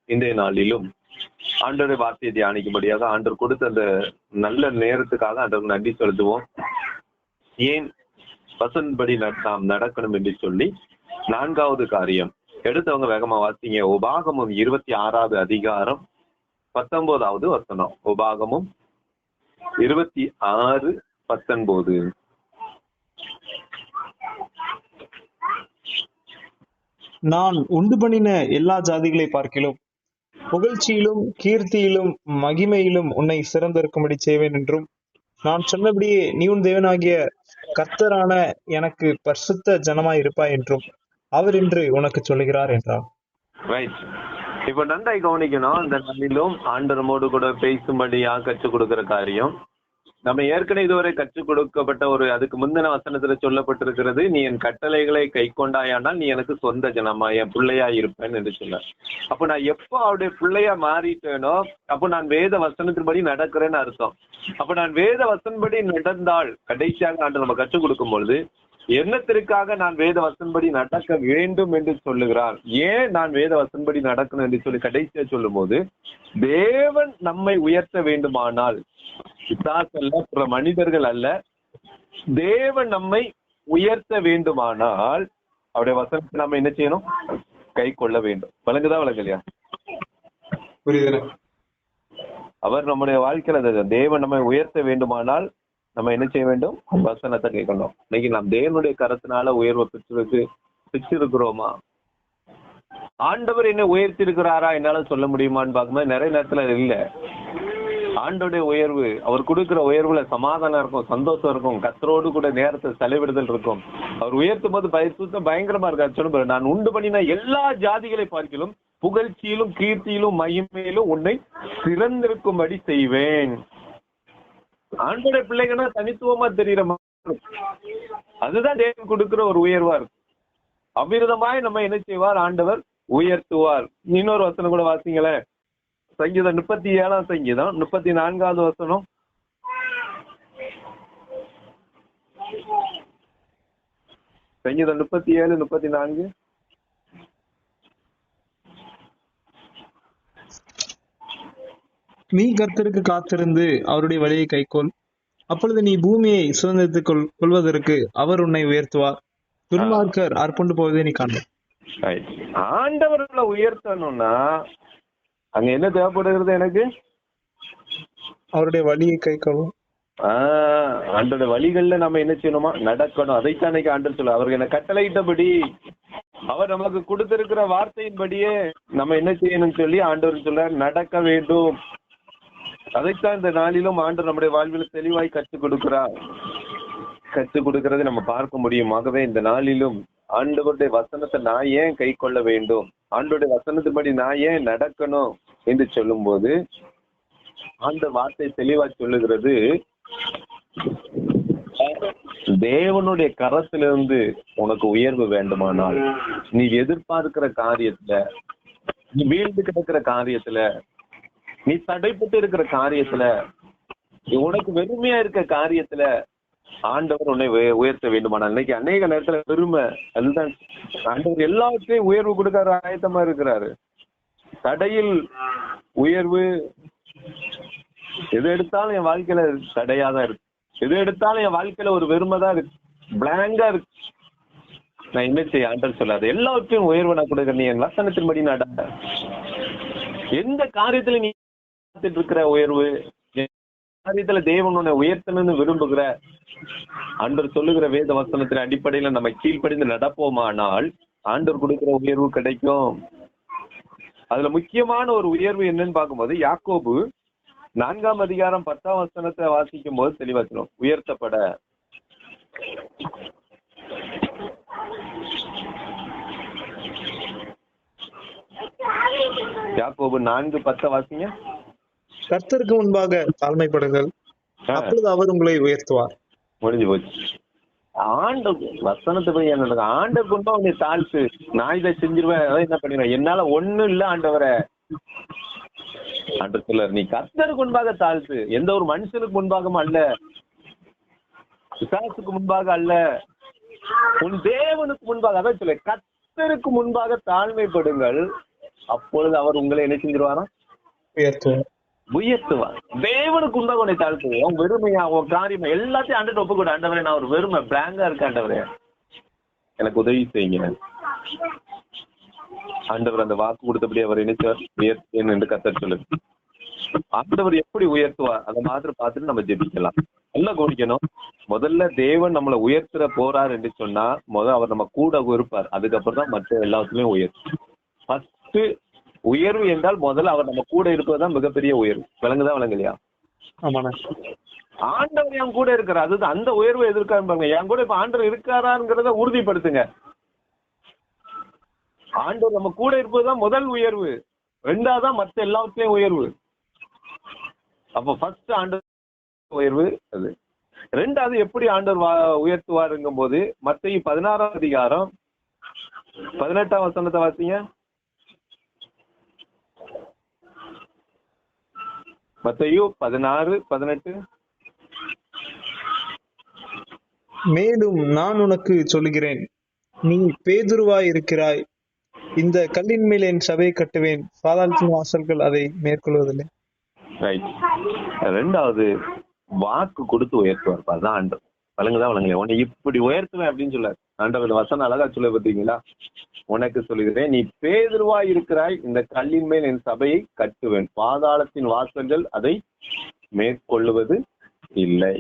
இன்றைய நாளிலும் ஆண்டவருடைய வார்த்தையை தியானிக்கும்படியாக ஆண்டவர் கொடுத்த அந்த நல்ல நேரத்துக்காக ஆண்டவருக்கு நன்றி செலுத்துவோம். ஏன் வசன்படி நாம் நடக்கணும் என்று சொல்லி 4வது காரியம் எடுத்தவங்க வேகமா வாசிங்க. உபாகமம் 26வது அதிகாரம் 19வது வசனம். உபாகமம் 26:19. நான் உண்டு பண்ணின எல்லா ஜாதிகளை பார்க்கிலும் புகழ்ச்சியிலும் கீர்த்தியிலும் மகிமையிலும் உன்னை சிறந்திருக்கும்படி செய்வேன் என்றும், நான் சொன்னபடியே நீ உன் தேவனாகிய கர்த்தரான எனக்கு பரிசுத்த ஜனமாய் இருப்பாய் என்றும் அவர் இன்று உனக்கு சொல்லுகிறார் என்றார். ரைட். இப்ப நன்றாய் கவனிக்கணும். இந்த நாளிலும் ஆண்டவரோடு கூட பேசும்படியா கற்றுக் கொடுக்கிற காரியம் நம்ம ஏற்கனவே இதுவரை கற்றுக் கொடுக்கப்பட்ட அதுக்கு முந்தின வசனத்துல சொல்லப்பட்டிருக்கிறது, நீ என் கட்டளைகளை கை கொண்டாயானால் நீ எனக்கு சொந்த ஜனமா என் பிள்ளையா இருப்பேன் என்று சொல்ல. அப்ப நான் எப்போ அவருடைய பிள்ளையா மாறிட்டேனோ அப்போ நான் வேத வசனத்தின்படி நடக்கிறேன்னு அர்த்தம். அப்ப நான் வேத வசனப்படி நடந்தால் கடைசியாக ஆண்டு நம்ம கற்றுக் கொடுக்கும் பொழுது என்னத்திற்காக நான் வேத வசன்படி நடக்க வேண்டும் என்று சொல்லுகிறார். ஏன் நான் வேத வசன்படி நடக்கணும் என்று சொல்லி கடைசியா சொல்லும் போது, தேவன் நம்மை உயர்த்த வேண்டுமானால், பிசாசல்ல மனிதர்கள் அல்ல, தேவன் நம்மை உயர்த்த வேண்டுமானால் அவருடைய வசனத்தை நம்ம என்ன செய்யணும்? கை கொள்ள வேண்டும். வழங்குதா வழங்கலையா? புரியுது. அவர் நம்முடைய வாழ்க்கையில தேவன் நம்மை உயர்த்த வேண்டுமானால் நம்ம என்ன செய்ய வேண்டும்? வசனத்தை கேட்கணும். இன்னைக்கு நாம் தேவனுடைய கரத்தினால உயர்வை பெற்றிருக்கிறோமா? ஆண்டவர் என்ன உயர்த்தி இருக்கிறாரா என்னால சொல்ல முடியுமான்னு பார்க்கும்போது நிறைய நேரத்துல இல்ல. ஆண்டோடைய உயர்வு, அவர் கொடுக்கிற உயர்வுல சமாதானம் இருக்கும், சந்தோஷம் இருக்கும், கர்த்தரோடு கூட நேரத்தை செலவிடுதல் இருக்கும். அவர் உயர்த்தும் போது பயங்கரமா இருக்காரு. சொல்லுங்க, நான் உண்டு பண்ணின எல்லா ஜாதிகளை பார்க்கிலும் புகழ்ச்சியிலும் கீர்த்தியிலும் மகிமையிலும் உன்னை சிறந்திருக்கும்படி செய்வேன். ஆண்டோட பிள்ளைங்கன்னா தனித்துவமா தெரியுற மாதிரி, அதுதான் தேவன் கொடுக்கிற ஒரு உயர்வா இருக்கு. அவ்விதமாய் நம்ம என்ன செய்வார்? ஆண்டவர் உயர்த்துவார். இன்னொரு வசனம் கூட வாசிங்களேன். சங்கீதம் 37ஆம் சங்கீதம் 34வது வசனம். சங்கீதம் 37:34. நீ கர்த்தருக்கு காத்திருந்து அவருடைய வழியை கைக்கொள், அப்பொழுது நீ பூமியை சுதந்திரத்துக் கொள்வதற்கு அவர் உன்னை உயர்த்துவார். துன்மார்க்கர் அர்ப்பண்டு போவதை நீ காண்ப. ஆண்டவர்களை உயர்த்தணும்னா அங்க என்ன தேவைப்படுகிறது? எனக்கு அவருடைய வழியை கைக்கொள்ளும். ஆண்டோட வழிகள்ல நம்ம என்ன செய்யணுமா? நடக்கணும். அதைத்தான் இன்னைக்கு ஆண்டவர் சொல்ல, அவருக்கு என்ன கட்டளையிட்டபடி, அவர் நமக்கு கொடுத்திருக்கிற வார்த்தையின்படியே நம்ம என்ன செய்யணும்னு சொல்லி ஆண்டவர் சொல்ல, நடக்க வேண்டும். அதைத்தான் இந்த நாளிலும் ஆண்டவர் நம்முடைய வாழ்வில் தெளிவாய் கற்றுக் கொடுக்கிறதை நம்ம பார்க்க முடியும். ஆகவே இந்த நாளிலும் ஆண்டவருடைய வசனத்தை நான் ஏன் கை கொள்ள வேண்டும், ஆண்டவருடைய வசனத்தின்படி நான் ஏன் நடக்கணும் என்று சொல்லும் போது அந்த வார்த்தை தெளிவா சொல்லுகிறது, தேவனுடைய கரத்திலிருந்து உனக்கு உயர்வு வேண்டுமானால், நீ எதிர்பார்க்கிற காரியத்துல, நீ வீழ்ந்து கிடக்கிற காரியத்துல, நீ தடைப்பட்டு இருக்கிற காரியத்துல, உனக்கு வெறுமையா இருக்க காரியத்துல ஆண்டவர் உன்னை உயர்த்த வேண்டுமானால், இன்னைக்கு அநேக நேரத்துல பெருமை, அதுதான் ஆண்டவர் எல்லாத்தையும் உயர்வு கொடுக்க ஆயத்தமா இருக்கிறாரு. தடையில் உயர்வு, எது எடுத்தாலும் என் வாழ்க்கையில தடையாதான் இருக்கு, எது எடுத்தாலும் என் வாழ்க்கையில ஒரு வெறுமைதான் இருக்கு, பிளாங்கா இருக்கு, நான் என்ன செய்ய? ஆண்டவர் சொல்லாது எல்லாவற்றையும் உயர்வு நான் கொடுக்க, நீ என் வசனத்தின்படி நட. எந்த காரியத்துல நீ இருக்கிற உயர்வு, காரியத்துல தேவன் உன்னை உயர்த்தணும்னு விரும்புகிற ஆண்டவர் சொல்லுகிற வேத வசனத்தின் அடிப்படையில நம்ம கீழ்ப்படிந்து நடப்போமானால் ஆண்டவர் கொடுக்கிற உயர்வு கிடைக்கும். அதுல முக்கியமான ஒரு உயர்வு என்னன்னு பார்க்கும்போது, யாக்கோபு 4ஆம் அதிகாரம் 10ஆம் வசனத்தை வாசிக்கும் போது தெளிவாக்கணும். உயர்த்தப்பட, யாக்கோபு 4:10 வாசிங்க. கர்த்தருக்கு முன்பாக தாழ்மைப்படுங்கள், அப்பொழுது அவர் உங்களை உயர்த்துவார். முடிஞ்சு போச்சு. ஆண்டு வசனத்தை போய் என்ன ஆண்டவர் கொண்டா உன்னை தாழ்த்து, நான் இதை செஞ்சிருவேன், அதான் என்ன பண்ணிடுவேன், என்னால ஒண்ணும் இல்ல ஆண்டவரை. ஆண்டவர் சொல்ல, நீ கர்த்தருக்கு முன்பாக தாழ்த்து, எந்த ஒரு மனுஷனுக்கு முன்பாகவும் அல்ல, பிசாசுக்கு முன்பாக அல்ல, உன் தேவனுக்கு முன்பாக. அதான் சொல்ல, கர்த்தருக்கு முன்பாக தாழ்மைப்படுங்கள், அப்பொழுது அவர் உங்களை என்ன செஞ்சிருவாராம்? உயர்த்துவார். உயர்த்துவார். தேவனுக்கு உண்டாக உன்னை தாழ்த்துவோம். உன் வெறுமையா, உன் காரியமா எல்லாத்தையும் ஆண்டுட்டு ஒப்பு கூட. ஆண்டவரே, நான் ஒரு வெறுமை பிளாங்கா இருக்க ஆண்டவரே, எனக்கு உதவி செய்யுங்க. ஆண்டவர் அந்த வாக்கு கொடுத்தபடி அவர் நினைச்சார், உயர்த்தேன் என்று கர்த்தர் சொல்லுது. ஆண்டவர் எப்படி உயர்த்துவார் அதை மாதிரி பார்த்துட்டு நம்ம ஜெபிக்கலாம். நல்லா கவனிக்கணும். முதல்ல தேவன் நம்மளை உயர்த்துற போறார் என்று சொன்னா அவர் நம்ம கூட இருப்பார். அதுக்கப்புறம் தான் மற்ற எல்லாத்துலயும் உயர்த்தும். ஃபர்ஸ்ட் உயர்வு என்றால் முதல்ல அவர் நம்ம கூட இருப்பதுதான் மிகப்பெரிய உயர்வு. விளங்குதான் விளங்கலையா? ஆமாண்ணா. ஆண்டவர் என் கூட இருக்கிறார், அதுதான் அந்த உயர்வு எதிர்க்காரு பாருங்க. என் கூட இப்ப ஆண்டவர் இருக்காராங்கிறத உறுதிப்படுத்துங்க. ஆண்டவர் நம்ம கூட இருப்பதுதான் முதல் உயர்வு. ரெண்டாவதான் மற்ற எல்லாத்துலயும் உயர்வு. அப்ப ஃபர்ஸ்ட் ஆண்டவர் உயர்வு அது. ரெண்டாவது எப்படி ஆண்டவர் உயர்த்துவாருங்கும் போது மத்தேயு 16ஆம் அதிகாரம் 18ஆம் வசனத்தை வாசிங்க. மத்தேயு 16:18. மேலும் நான் உனக்கு சொல்லுகிறேன், நீ பேதுருவாய் இருக்கிறாய், இந்த கல்லின் மேல் என் சபையை கட்டுவேன், பாதாளத்தின் வாசல்கள் அதை மேற்கொள்வதில்லை. ரைட். ரெண்டாவது வாக்கு கொடுத்து உயர்த்துவார். அதுதான் ஆண்டவர். வழங்குதான் வழங்கல, உன்னை இப்படி உயர்த்துவேன் அப்படின்னு சொல்ல ஆண்டவர். வசனம் அழகா சொல்ல பார்த்தீங்களா? உனக்கு சொல்லுகிறேன், நீ பேதுருவாய் இருக்கிறாய், இந்த கல்லின் மேல் என் சபையை கட்டுவேன், பாதாளத்தின் வாசல்கள் அதை மேற்கொள்ளுவது இல்லை.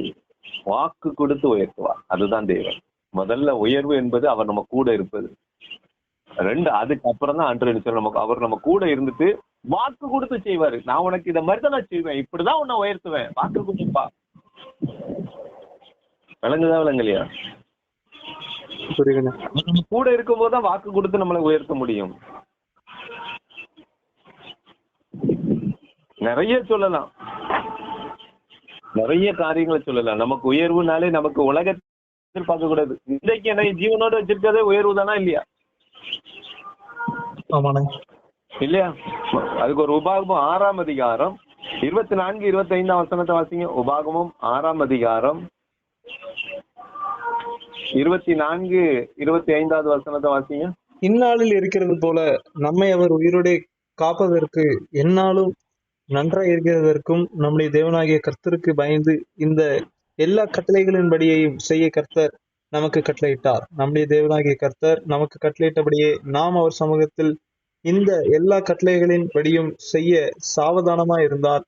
வாக்கு கொடுத்து உயர்த்துவார். அதுதான் தேவன். முதல்ல உயர்வு என்பது அவர் நம்ம கூட இருப்பது. ரெண்டு, அதுக்கப்புறம் தான் ஆண்டவர் சொல்ல நமக்கு அவர் நம்ம கூட இருந்துட்டு வாக்கு கொடுத்து செய்வாரு. நான் உனக்கு இதை மாதிரி தான் நான் செய்வேன், இப்படிதான் உன்னை உயர்த்துவேன், வாக்கு கொடுப்பா. விளங்குதா விளங்கலையா? நம்ம கூட இருக்கும் போதுதான் வாக்கு கொடுத்து நம்மளை உயர்த்த முடியும். நிறைய சொல்லலாம், நிறைய காரியங்களை சொல்லலாம். நமக்கு உயர்வுனாலே நமக்கு உலகத்தில் பார்க்க கூடாது. இன்றைக்கு என்னை ஜீவனோட வச்சிருக்கதே உயர்வு தானா இல்லையா? இல்லையா? அதுக்கு ஒரு உபாகமம் 6ஆம் அதிகாரம் 24, 25ஆம் வசனத்தை வாசிங்க. உபாகமம் 6ஆம் அதிகாரம் 24, 25ஆவது வசனத்தை வாசிங்க. இந்நாளில் இருக்கிறது போல நம்மை அவர் உயிரோட காப்பதற்கு எந்நாளும் நன்றாய் இருக்கிறதற்கும் நம்முடைய தேவனாகிய கர்த்தருக்கு பயந்து இந்த எல்லா கட்டளைகளின்படியையும் செய்ய கர்த்தர் நமக்கு கட்டளையிட்டார். நம்முடைய தேவனாகிய கர்த்தர் நமக்கு கட்டளையிட்டபடியே நாம் அவர் சமூகத்தில் இந்த எல்லா கட்டளைகளின் படியும் செய்ய சாவதானமா இருந்தால்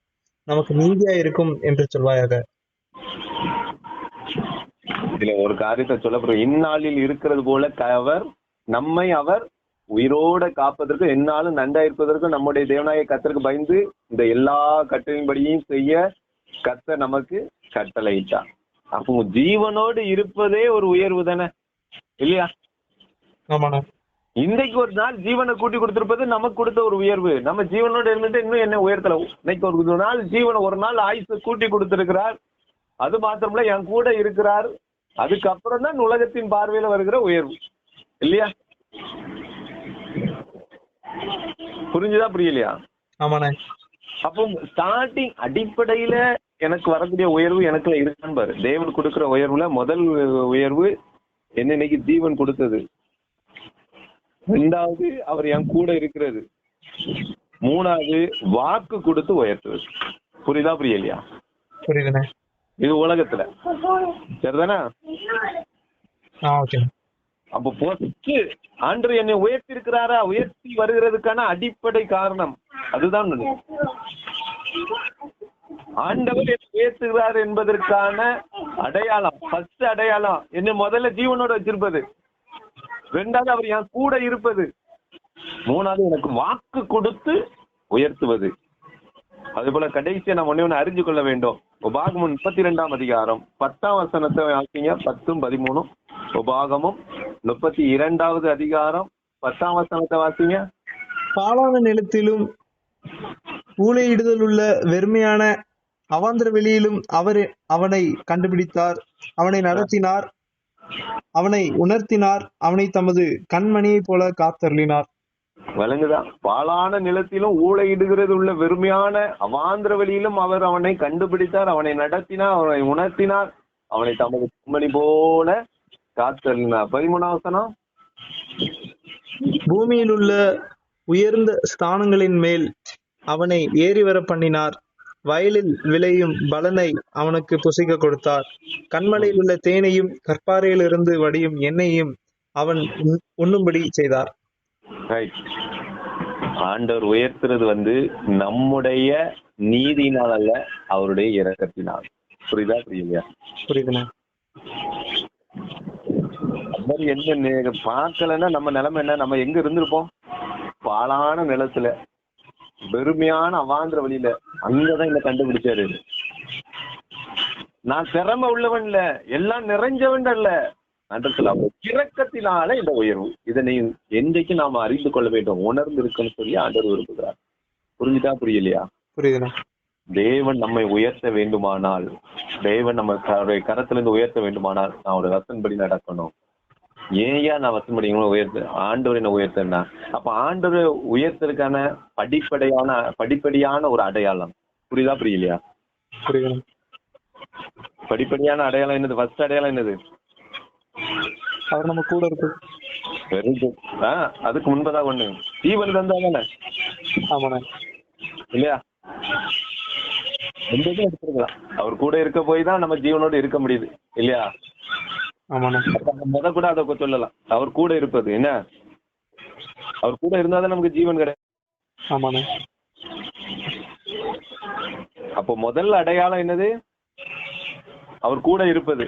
நமக்கு நீதியா இருக்கும் என்று சொல்வாயாக. இதுல ஒரு காரியத்தை சொல்லப்படுற, இந்நாளில் இருக்கிறது போல நம்மை அவர் உயிரோட காப்பதற்கு எந்நாளும் நன்றா இருப்பதற்கும் நம்முடைய தேவனாகிய கர்த்தருக்கு பயந்து இந்த எல்லா கட்டளையின்படியும் செய்ய கர்த்தர் நமக்கு கட்டளையிட்டார். அப்போ ஜீவனோடு இருப்பதே ஒரு உயர்வு தானே இல்லையா? ஆமாண்ணா. இன்றைக்கு ஒரு நாள் ஜீவனை கூட்டி கொடுத்திருப்பது நமக்கு கொடுத்த ஒரு உயர்வு. நம்ம ஜீவனோடு இருந்துட்டு இன்னும் என்ன உயர்த்தல. இன்னைக்கு ஒரு நாள் ஜீவனை, ஒரு நாள் ஆயுசு கூட்டி கொடுத்திருக்கிறார். அது மாத்திரம்ல என் கூட இருக்கிறார். அதுக்கப்புறம் தான் உலகத்தின் பார்வையில வருகிற உயர்வு இல்லையா? புரிஞ்சுதா புரியலையா? ஆமாண்ணே. அப்போ ஸ்டார்டிங் அடிப்படையில எனக்கு வரக்கூடிய உயர்வு எனக்குள்ள இருக்கான்னு பாரு. தேவன் கொடுக்கிற உயர்வுல முதல் உயர்வு என்ன? இன்னைக்கு ஜீவன் கொடுத்தது. ரெண்டாவது அவர் என் கூட இருக்கிறது. மூணாவது வாக்கு கொடுத்து உயர்த்துவது. புரியுதா புரியலையா? புரியுதுண்ணே. இது உலகத்துல சரிதானா? அப்போ ஃபர்ஸ்ட் ஆண்டவர் என்னை உயர்த்தி இருக்கிறாரா? உயர்த்தி வருகிறதுக்கான அடிப்படை காரணம் அதுதான். ஆண்டவர் என்னை உயர்த்துகிறார் என்பதற்கான அடையாளம், ஃபர்ஸ்ட் அடையாளம் என்ன? முதல்ல ஜீவனோட வச்சிருப்பது. ரெண்டாவது அவர் என் கூட இருப்பது. மூணாவது எனக்கு வாக்கு கொடுத்து உயர்த்துவது. அது போல கடைசியா நம்ம ஒண்ணு அறிஞ்சு கொள்ள வேண்டும். உபாகமம் 32ஆம் அதிகாரம் 10ஆம் வசனத்தை வாசிங்க. 10, 13. உபாகமம் 32வது அதிகாரம் 10ஆம் வசனத்தை வாசிங்க. பாலான நிலத்திலும் ஊழையிடுதல் உள்ள வெறுமையான அவாந்தர வெளியிலும் அவர் அவனை கண்டுபிடித்தார், அவனை நடத்தினார், அவனை உணர்த்தினார், அவனை தமது கண்மணியை போல காத்தருளினார். விளங்குதா? பாலான நிலத்திலும் ஊழையிடுகிறது உள்ள வெறுமையான அவாந்திர வெளியிலும் அவர் அவனை கண்டுபிடித்தார், அவனை நடத்தினார், அவனை உணர்த்தினார், அவனை தமது கண்மணி போல காத்தருளினார். 13ஆம் வசனம். பூமியில் உள்ள உயர்ந்த ஸ்தானங்களின் மேல் அவனை ஏறி வர பண்ணினார். வயலில் விளையும் பலனை அவனுக்கு புசிக்க கொடுத்தார். கண்மலையில் உள்ள தேனையும் கற்பாறையிலிருந்து வடியும் எண்ணெயையும் அவன் உண்ணும்படி செய்தார். ரைட். ஆண்டவர் உயர்த்துறது நம்முடைய நீதியினால் அல்ல, அவருடைய இரக்கத்தினால். புரியுதா புரியலையா? புரியுதுண்ணா. அது மாதிரி என்ன பார்க்கலன்னா நம்ம நிலைமை என்ன? நம்ம எங்க இருந்திருப்போம்? பாழான நிலத்துல, வெறுமையான அவாந்திர வழியில. அங்கதான் என்ன கண்டுபிடிச்சாரு. நான் திறமை உள்ளவன் இல்ல, எல்லாம் நிறைஞ்சவன் அல்ல, இரக்கத்தினால இந்த உயர்வு. இதனை என்றைக்கு நாம அறிந்து கொள்ள வேண்டும், உணர்ந்து இருக்குன்னு சொல்லி ஆண்டவர் விரும்புகிறார். புரிஞ்சுட்டா புரியலையா? புரியுதுண்ணா. தேவன் நம்மை உயர்த்த வேண்டுமானால், தேவன் நம்ம கரத்திலிருந்து உயர்த்த வேண்டுமானால் நான் ஒரு வசன்படி நடக்கணும். ஏயா நான் வசன்படி உயர்த்த? ஆண்டவர் என்ன உயர்த்தா? அப்ப ஆண்டவர் உயர்த்ததுக்கான படிப்படியான ஒரு அடையாளம். புரியுதா புரியலையா? புரியுது. படிப்படியான அடையாளம் என்னது? ஃபர்ஸ்ட் அடையாளம் என்னது? அவர் நம்ம கூட இருக்கு. Very good. அதுக்கு முன்பதான் ஒண்ணு ஜீவன் தந்தாதானே? ஆமாண்ணா. இல்லையா? எடுத்துருக்கலாம். அவர் கூட இருக்க போய் தான் நம்ம ஜீவனோடு இருக்க முடியுது, இல்லையா? முத கூட அதை சொல்லலாம். அவர் கூட இருப்பது என்ன? அவர் கூட இருந்தாதான் நமக்கு ஜீவன் கிடையாது. அப்போ முதல் அடையாளம் என்னது? அவர் கூட இருப்பது.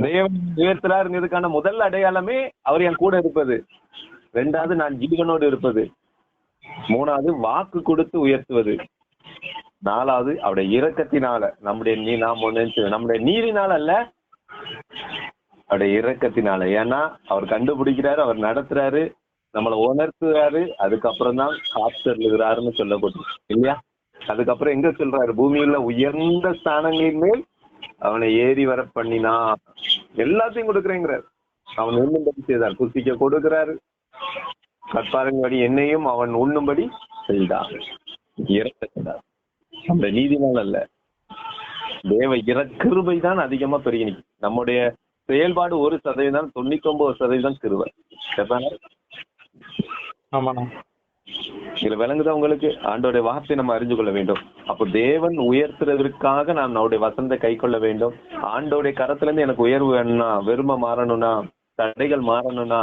தேவன் உயர்த்தலாருங்கிறதுக்கான முதல் அடையாளமே அவர் என் கூட இருப்பது. ரெண்டாவது நான் ஜீவனோடு இருப்பது. மூணாவது வாக்கு கொடுத்து உயர்த்துவது. நாலாவது அவருடைய இரக்கத்தினால. நம்முடைய நீதினால அல்ல, அவருடைய இரக்கத்தினால. ஏன்னா அவர் கண்டுபிடிக்கிறாரு, அவர் நடத்துறாரு, நம்மளை உணர்த்துறாரு, அதுக்கப்புறம் தான் காத்தருகிறாருன்னு சொல்லப்பட்டு, இல்லையா? அதுக்கப்புறம் எங்க சொல்றாரு? பூமியில உயர்ந்த ஸ்தானங்களின் மேல் அவனை ஏறி வர பண்ணினா. எல்லாத்தையும் கொடுக்குறேங்கிறார். அவன் உண்ணும்படி செய்தார். புசிக்க கொடுக்கிறாரு. கற்பாரங்கடி என்னையும் அவன் உண்ணும்படி செய்தார். இறக்கிறார். அந்த நீதினால் அல்ல, தேவ கிருபை தான் அதிகமா பெருகி நிற்கும். நம்முடைய செயல்பாடு 1%, 99% கிருபை. இதுல விளங்குதான் உங்களுக்கு? ஆண்டோடைய வார்த்தை நம்ம அறிஞ்சு கொள்ள வேண்டும். அப்போ தேவன் உயர்த்துறதற்காக நாம் நம்முடைய வசனத்தை கை கொள்ள வேண்டும். ஆண்டோடைய கரத்துல இருந்து எனக்கு உயர்வு வேணும்னா, வெறுமை மாறணும்னா, தடைகள் மாறணும்னா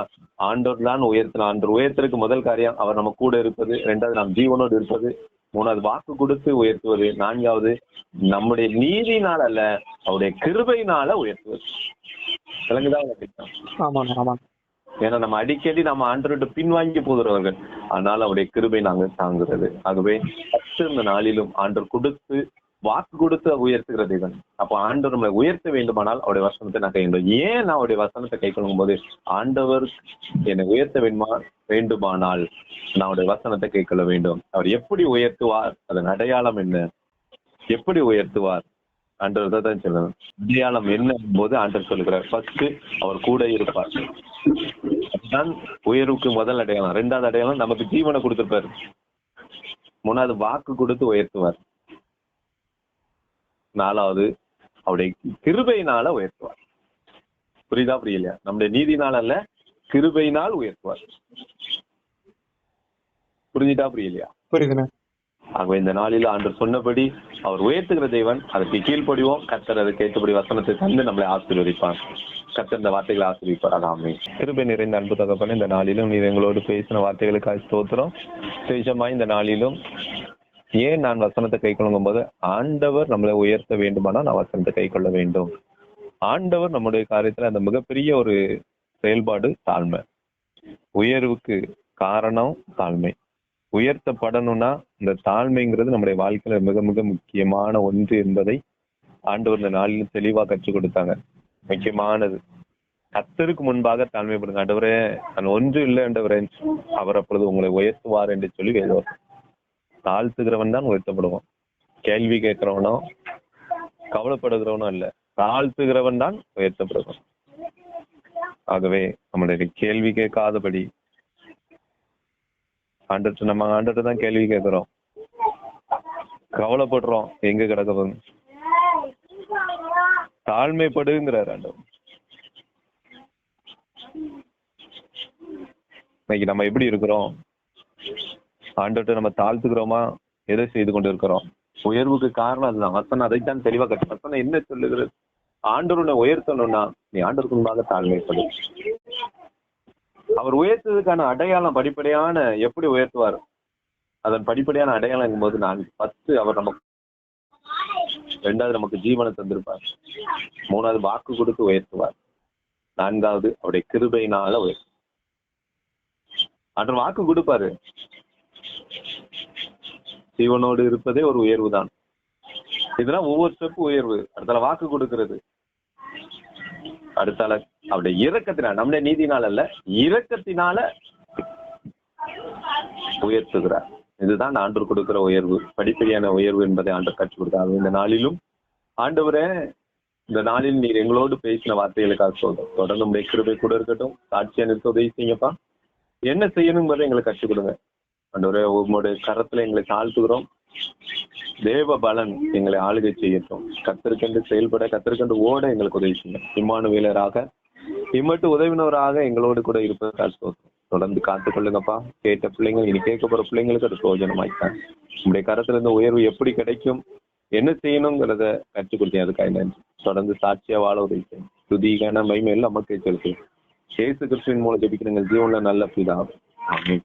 ஆண்டோர் தான் உயர்த்தணும். ஆண்டோர் உயர்த்துறதுக்கு முதல் காரியம் அவர் நம்ம கூட இருப்பது. ரெண்டாவது நாம் ஜீவனோடு இருப்பது. மூணாவது வாக்கு கொடுத்து உயர்த்துவது. நான்காவது நம்முடைய நீதினால அல்ல, அவருடைய கிருபையினால உயர்த்துவது. விளங்குதான்? ஏன்னா நம்ம அடிக்கடி நம்ம ஆண்டவர்கிட்ட பின்வாங்கி போகிறவர்கள், ஆனால் அவருடைய கிருபை நாங்க தாங்குறது. ஆகவே இந்த நாளிலும் ஆண்டவர் கொடுத்து வாக்கு கொடுத்து உயர்த்துகிற தேவன். அப்போ ஆண்டவர் நம்மளை உயர்த்த வேண்டுமானால் அவருடைய வசனத்தை நான் கை கொள்ளும். ஏன் நான் அவருடைய வசனத்தை கை கொள்ளும் போது? ஆண்டவர் என்னை உயர்த்த வேண்டுமானால் நான் அவருடைய வசனத்தை கை கொள்ள வேண்டும். அவர் எப்படி உயர்த்துவார்? அதன் அடையாளம் என்ன? எப்படி உயர்த்துவார்? ஆண்டவர் தான் சொல்லணும். அடையாளம் என்ன போது ஆண்டவர் சொல்லுகிறார், ஃபர்ஸ்ட் அவர் கூட இருப்பார். அதுதான் உயர்வுக்கு முதல் அடையாளம். ரெண்டாவது அடையாளம் நமக்கு ஜீவனை கொடுத்திருப்பாரு. மூணாவது வாக்கு கொடுத்து உயர்த்துவார். நாலாவது அவருடைய கிருபையினால உயர்த்துவார். புரியுதா புரியலையா? நம்முடைய நீதினால் அல்ல, கிருபையினால் உயர்த்துவார். புரிஞ்சுட்டா புரியலையா? புரியுதுண்ணா. ஆகவே இந்த நாளில் ஆண்டவர் சொன்னபடி அவர் உயர்த்துகிற தேவன். அதற்கு கீழ்ப்படிவோம். கர்த்தர் அதுக்கு ஏற்றபடி வசனத்தை தந்து நம்மளை ஆசீர்வதிப்பார். கர்த்தர் இந்த வார்த்தைகளை ஆசீர்வதிப்பார். ஆமென். கிருபை நிறைந்த அன்பு தகப்பனே, இந்த நாளிலும் நீர் எங்களோடு பேசின வார்த்தைகளுக்காக ஸ்தோத்திரம். விசேஷமாய் இந்த நாளிலும் ஏன் நான் வசனத்தை கை கொள்ளும் போது, ஆண்டவர் நம்மளை உயர்த்த வேண்டுமானால் நான் வசனத்தை கை கொள்ள வேண்டும். ஆண்டவர் நம்முடைய காரியத்துல அந்த மிகப்பெரிய ஒரு செயல்பாடு தாழ்மை. உயர்வுக்கு காரணம் தாழ்மை. உயர்த்தப்படணும்னா இந்த தாழ்மைங்கிறது நம்முடைய வாழ்க்கையில மிக மிக முக்கியமான ஒன்று என்பதை ஆண்டவர் இந்த நாளிலும் தெளிவா கற்றுக் கொடுத்தாங்க. முக்கியமானது கர்த்தருக்கு முன்பாக தாழ்மைப்படுங்க. ஆண்டவரே நான் ஒன்று இல்லை ஆண்டவரே, அவர் அப்பொழுது உங்களை உயர்த்துவார் என்று சொல்லி வேதம். தாழ்த்துகிறவன் தான் உயர்த்தப்படுவான். கேள்வி கேட்கிறவனோ கவலைப்படுகிறவனோ இல்ல, தாழ்த்துகிறவன் தான் உயர்த்தப்படுவான். ஆகவே நம்முடைய கேள்வி கேட்காதபடி நம்ம ஆண்டவர்கிட்ட தான் கேள்வி கேட்கிறோம், கவலைப்படுறோம், எங்க கிடக்க தாழ்மைப்படுங்கிறார் ஆண்டவர். இன்னைக்கு நம்ம எப்படி இருக்கிறோம்? ஆண்டவர்கிட்ட நம்ம தாழ்த்துக்கிறோமா? எதை செய்து கொண்டு இருக்கிறோம்? உயர்வுக்கு காரணம் அதுதான். வசனம் அதைத்தான் தெளிவா கட்டு. வசனம் என்ன சொல்லுகிறது? ஆண்டவரை உயர்த்தணும்னா நீ ஆண்டவருக்கு முன்பாக தாழ்மைப்படும். அவர் உயர்த்ததுக்கான அடையாளம் படிப்படியான எப்படி உயர்த்துவார்? அதன் படிப்படியான அடையாளம் போது 10 அவர் நமக்கு, 2வது நமக்கு ஜீவனை தந்திருப்பார், 3வது வாக்கு கொடுத்து உயர்த்துவார், 4வது அவருடைய கிருபையினால உயர்த்துவார். அன்று வாக்கு கொடுப்பாரு. ஜீவனோடு இருப்பதே ஒரு உயர்வு தான். இதெல்லாம் ஒவ்வொரு ஸ்டெப் உயர்வு. அடுத்தால வாக்கு கொடுக்கிறது, அடுத்தால அவருடைய இரக்கத்தினால, நம்முடைய நீதினால அல்ல, இரக்கத்தினால உயர்த்துகிறார். இதுதான் ஆண்டவர் கொடுக்கிற உயர்வு, படிப்படியான உயர்வு என்பதை ஆண்டவர் கற்றுக் கொடுத்தார். இந்த நாளிலும் ஆண்டவரே, இந்த நாளில் நீர் எங்களோடு பேசின வார்த்தைகளுக்காக சொல்றோம். தொடர்ந்து உடைய கிருபை கூட இருக்கட்டும். சாட்சியா நிறுத்த உதவி செய்யுங்கப்பா. என்ன செய்யணுங்கிறத எங்களுக்கு கற்றுக் கொடுங்க ஆண்டவரே. உங்களுடைய கரத்துல எங்களை தாழ்த்துகிறோம். தேவ பலன் எங்களை ஆளுகை செய்யட்டும். கத்தருக்கென்று செயல்பட, கத்தருக்கென்று ஓட எங்களுக்கு உதவி செய்யும். இம்மானுவேலராக, இம்மட்டு உதவினவராக எங்களோடு கூட இருப்பதற்காக தொடர்ந்து காத்துக்கொள்ளுங்கப்பா. கேட்ட பிள்ளைங்கள், இனி கேட்க போற பிள்ளைங்களுக்கு அது பிரயோஜனமாய்த்தான். உங்களுடைய கரத்துல இருந்த உயர்வு எப்படி கிடைக்கும், என்ன செய்யணுங்கிறத கற்றுக் கொடுத்தேன். அதுக்காக நன்றி. தொடர்ந்து சாட்சியா வாழ உதவி செய்யும். துதிகான மகிமை எல்லாம் நமக்கு செலுத்து. இயேசு கிறிஸ்துவின் மூலம் ஜெபிக்கிறீங்க ஜீவன்ல நல்ல பிதாவே. ஆமென்.